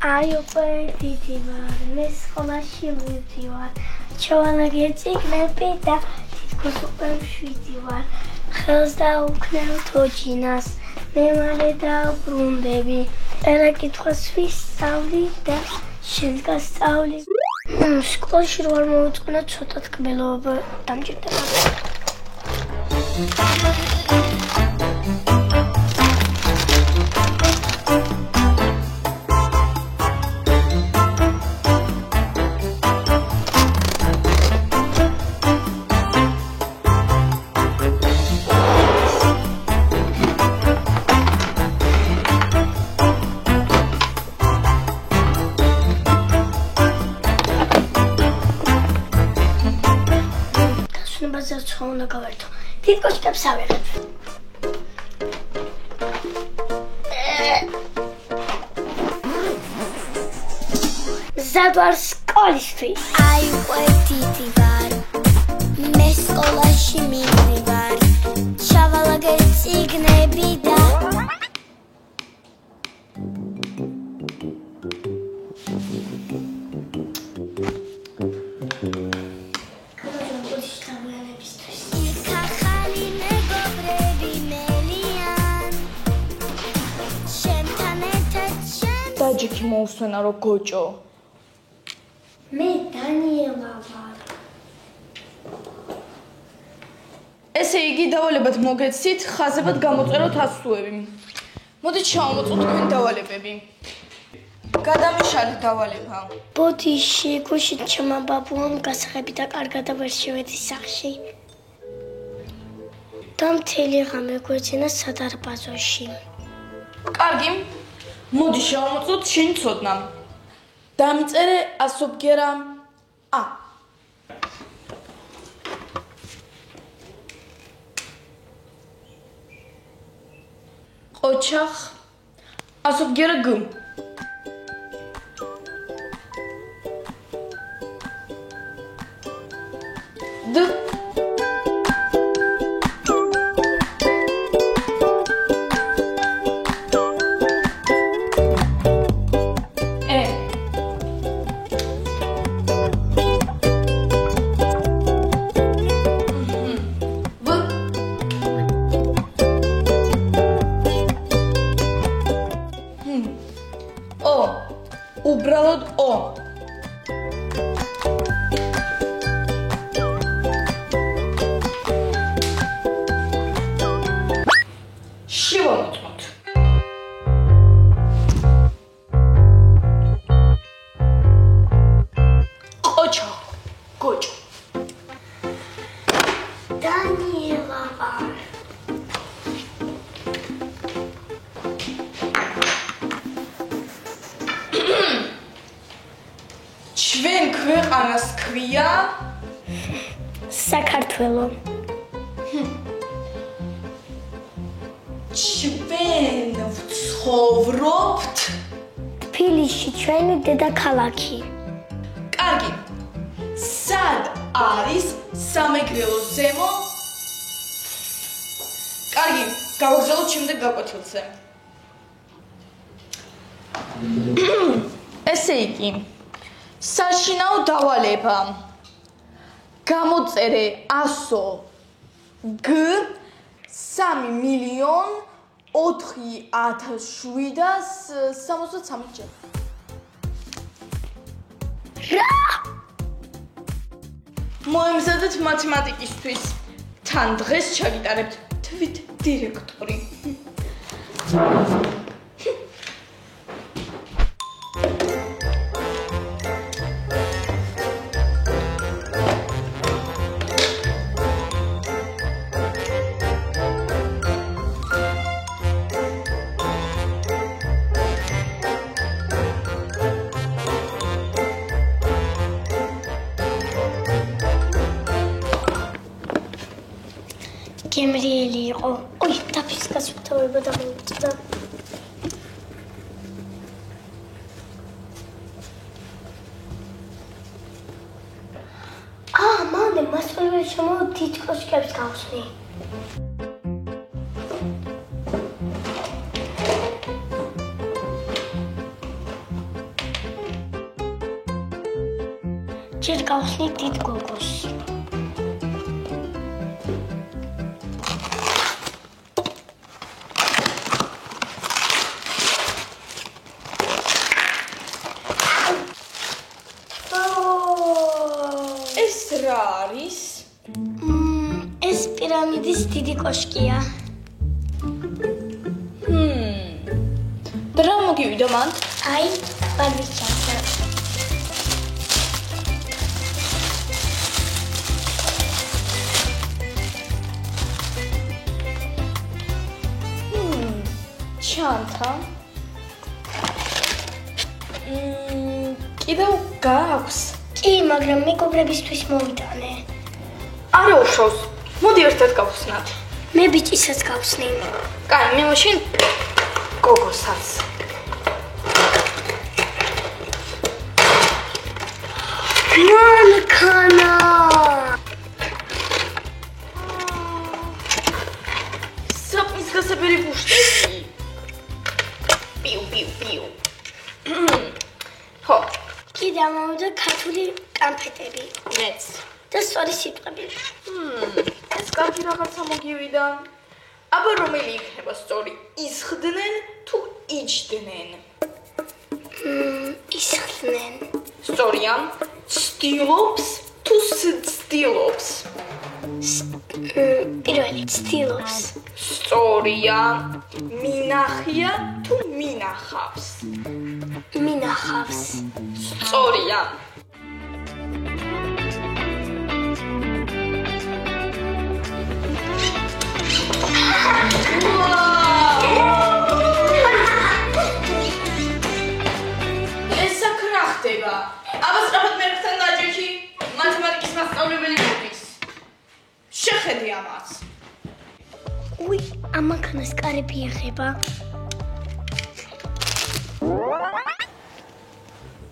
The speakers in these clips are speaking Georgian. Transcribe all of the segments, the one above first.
აი უკვე დიდი ვარ, მე სკოლაში მივდივარ, ჩავალაგე წიგნები და თითქოს უკვე მშვიდი ვარ. ხელს დაუქნევ თოჯინას, მე მალე დავბრუნდები. ყველა კითხვას ვისწავლი და შენ გასწავლი. სკოლაში რო არ მოვიწყნა ცოტა თკბილობა დამჭირდება. Bazar უნდა გავერთო. თითქოს კებს ავიღებ. მზად ვარ სკოლისთვის. აი უკვე დიდი ვარ. მე სკოლაში მივდივარ. ჩავალაგე წიგნები და დაჯიქი მოусვენა რო გოჭო. მე დანიელა ვარ. ესე იგი დავალებად მოგეცით, ხაზებად გამოწეროთ ასოები. მოდით შევამოწმოთ თქვენი დავალებები. გადამიშალეთ დავალება. ბოდიში, გუშინ ჩემმა ბაბუამ გასაღები და კარგად ვერ შევედი სახში. და მთელი ღამე გვეძინა სადარბაზოში. კარგი. მოდი შევამოწმოთ შენი ცოდნა. დამწერე ასობგერა ა. ოჩახ ასობგერა გ. д. უბრალოდ ო. შევამოწმოთ. ყოჩა, გოჭო. დანიელა ვარ. ჩვენ ქვეყანას ქვია საქართველო. ჩვენ ვცხოვრობთ თბილისში, ჩვენი დედაქალაქი. კარგი. სად არის სამეგრელოს ზემო? კარგი, გავაგზავნოთ შემდეგ გაკვეთილზე. ესე იგი საშინაო დავალება. გამოწერე 100 g 3.4.763 ჯერ. რა? მოემზადეთ მათემატიკისთვის. თან დღეს ჩაგიტარებთ თვით დირექტორი. გემრიელი იყო. ოი, დაფის გასუფთავება დამოუწდა. მანდ მასწავლებელი შემოვა თითქოს კებს გავხსნი. ჯერ გავხსნით დიდ გოგოს. ეს რა არის? ეს პირამიდის დიდი კოშკია. და რა მოგივიდა მან? აი, ბაგის ჩასა. ჩანთა. კიდევ გაქვს? კი, მაგრამ მეგობრებისთვის მოვიტანე. არა უშავს. მოდი ერთად გავხსნათ. მე ბიჭისაც გავხსნი. კაი, მე მაშინ გოგოსაც. მანქანა. საპნის გასაბერი ბუშტები. პიუ. ხო, კიდე ამოვიდა ქართული კანფეტები. მეც. და სწორი სიტყვები. ეს კარგი რაღაცა მოგივიდა. აბა რომელი იქნება სწორი? ისხდნენ თუ იჯდნენ? ისხდნენ. სწორია. ცდილობს თუ სცდილობს? პირველი ცდილობს. სწორია. მინახია თუ მინახავს? მინახავს. სწორია. ეს საქმე ხდება. აბა სწრაფად მერხთან დაჯექი. მათემატიკის მასწავლებელი მოდის. შეხედე ამას. უი, ამ მანქანას კარები ეხება.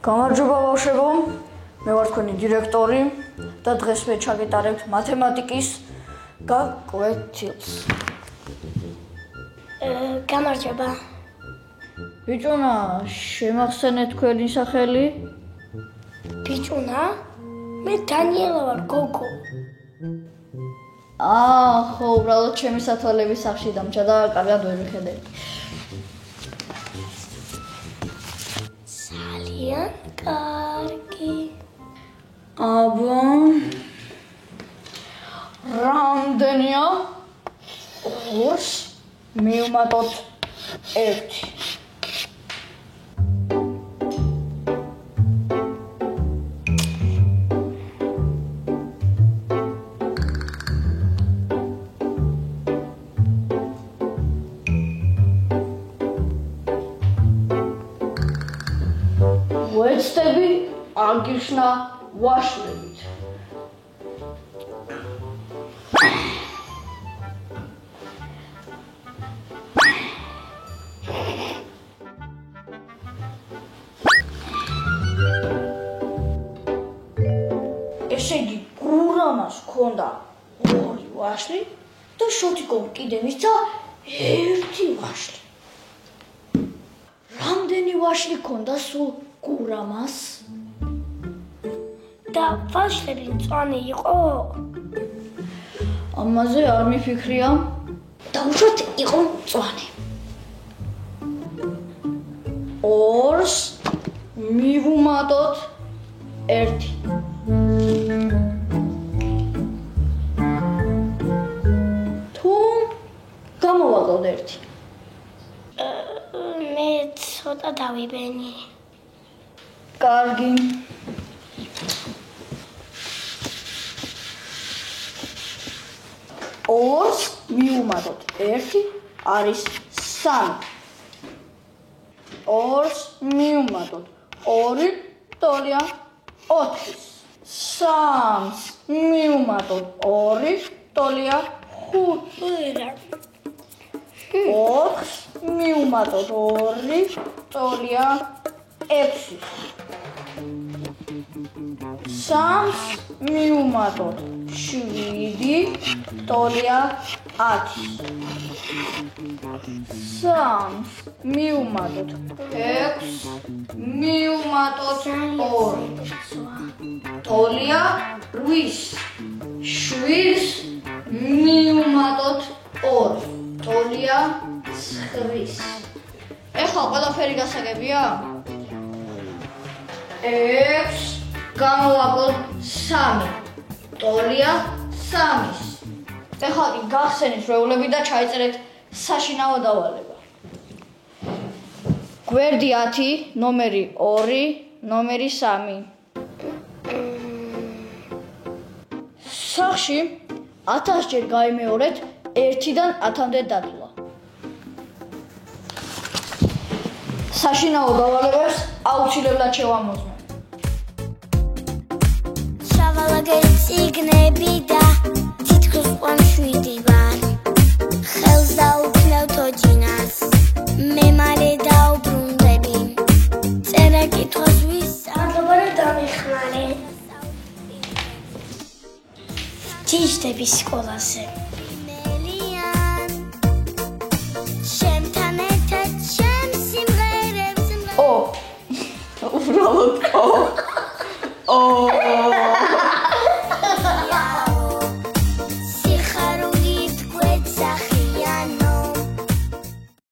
გამარჯობა ბავშვებო, მე ვარ თქვენი დირექტორი და დღეს მე ჩაგეტარებთ მათემატიკის გაკვეთილს. გამარჯობა. ბიჭუნა, შემახსენეთ თქვენი სახელი? ბიჭუნა? მე დანიელა ვარ, გოგო. ხო, უბრალოდ ჩემი სათვალების სახში დამჭა და კარგად ვერ ვიხედე. ძალიან კარგი. აბა რამდენია 2-ს მივუმატოთ 1? ვეცდები აგიხსნა ვაშლებით. ესე იგი, გურამას ჰქონდა 2 ვაშლი და შოთიკომ კიდე მისცა 1 ვაშლი. რამდენი ვაშლი ჰქონდა სულ გურამას? და ვაშლები მწვანე იყო? ამაზე არ მიფიქრია. დაუშვათ იყო მწვანე. 2-ს მივუმატოთ 1. თუ გამოვაკლოთ 1. მე ცოტა დავიბენი. კარგი. ორს მივუმატოთ 1 არის 3. 2-ს მივუმატოთ 2 ტოლია 4. 3-ს მივუმატოთ 2 ტოლია 5. 4-ს მივუმატოთ 2 ტოლია 6. 3-ს მივუმატოთ 7 ტოლია 3-ს მივუმატოთ 6 მივუმატოთ 2 ტოლია 8-ს 7-ს მივუმატოთ 2 ტოლია 9-ს ეხლა ყველაფერი გასაგებია 6 გამოვაკლოთ 3 ტოლია 3-ს ეხლა კი გახსენით რეულები და ჩაიწერეთ საშინაო დავალება. გვერდი 10, ნომერი 2, ნომერი 3. სახში 1000 ჯერ გაიმეორეთ 1-დან 10-მდე დადლა. საშინაო დავალებებს აუცილებლად შევამოწმოთ. შავალაგეთ ციგნები და თითქოს ყვამშვიდი ვარ ხელს დაუქნევ თოჯინას მე მალე დაუბრუნდები წერა კითხოს მადლობა რომ დამიხმარე ჯიჯდები სკოლაზე შენთან ერთად შენ სიმღერებს უბრალოდ